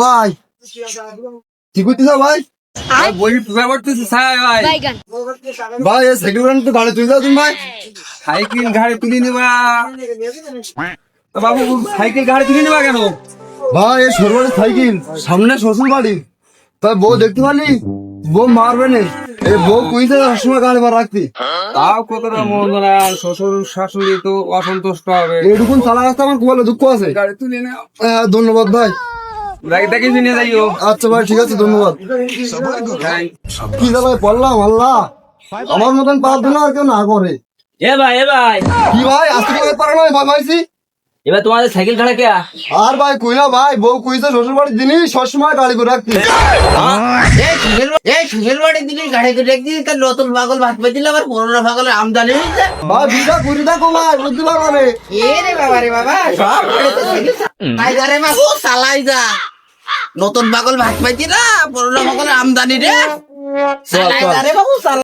ভাই কি করতেছ ভাই? বই পূজা করতেছে ভাই। ভাই এই সাইকেল তো গাড়ি তুলে দাও তুমি ভাই। সাইকেল ঘাড়ে তুলে নেবা তো বাবু, সাইকেল ঘাড়ে তুলে নেবা কেন? ভাই এই সরবারের সাইকেল সামনে শ্বশুর বাড়ি, তাই বউ দেখতে পারলি, বউ মারবে না। এই বউ কুইতে সবসময় গাড়ি বার রাখতি, তাও কতটা মন না, শ্বশুর শাশুড়ি তো অসন্তুষ্ট হবে। এইটুকুন চালা রাস্তা আমার খুব দুঃখ আছে। গাড়ি তুলে নাও, ধন্যবাদ ভাই। দেখে নিয়ে যাইও। আচ্ছা ভাই ঠিক আছে, ধন্যবাদ। কি দাঁড়ায় পড়লাম আল্লাহ, আমার মতন পার দিন আর কেউ না করে। এ ভাই কি ভাই আজকে করে পারে না ভাই ভাইছি। এবার তোমাদের সাইকেল ছাড়া কে? আর ভাই কইলা ভাই বউ কুইতে শ্বশুর বাড়ির জিনিস সবসময় গাড়ি করে রাখতি। শ্বশুর বাড়ির দিকে গাড়ি করে রেখে দিলি, তার নতুন পাগল ভাত পেয়ে দিলে আবার পুরোনো পাগলের আমদানি হয়েছে। ভাই বিটা ঘুরি দেখো ভাই বুঝতে পারবা না। এ রে বাবা রে বাবা, সব টাইগারে বাবু চালাই যা, নতুন পাগল ভাত পাইছি না, পুরোনো পাগলের আমদানি রে। চালাই যা রে বাবু চালাই।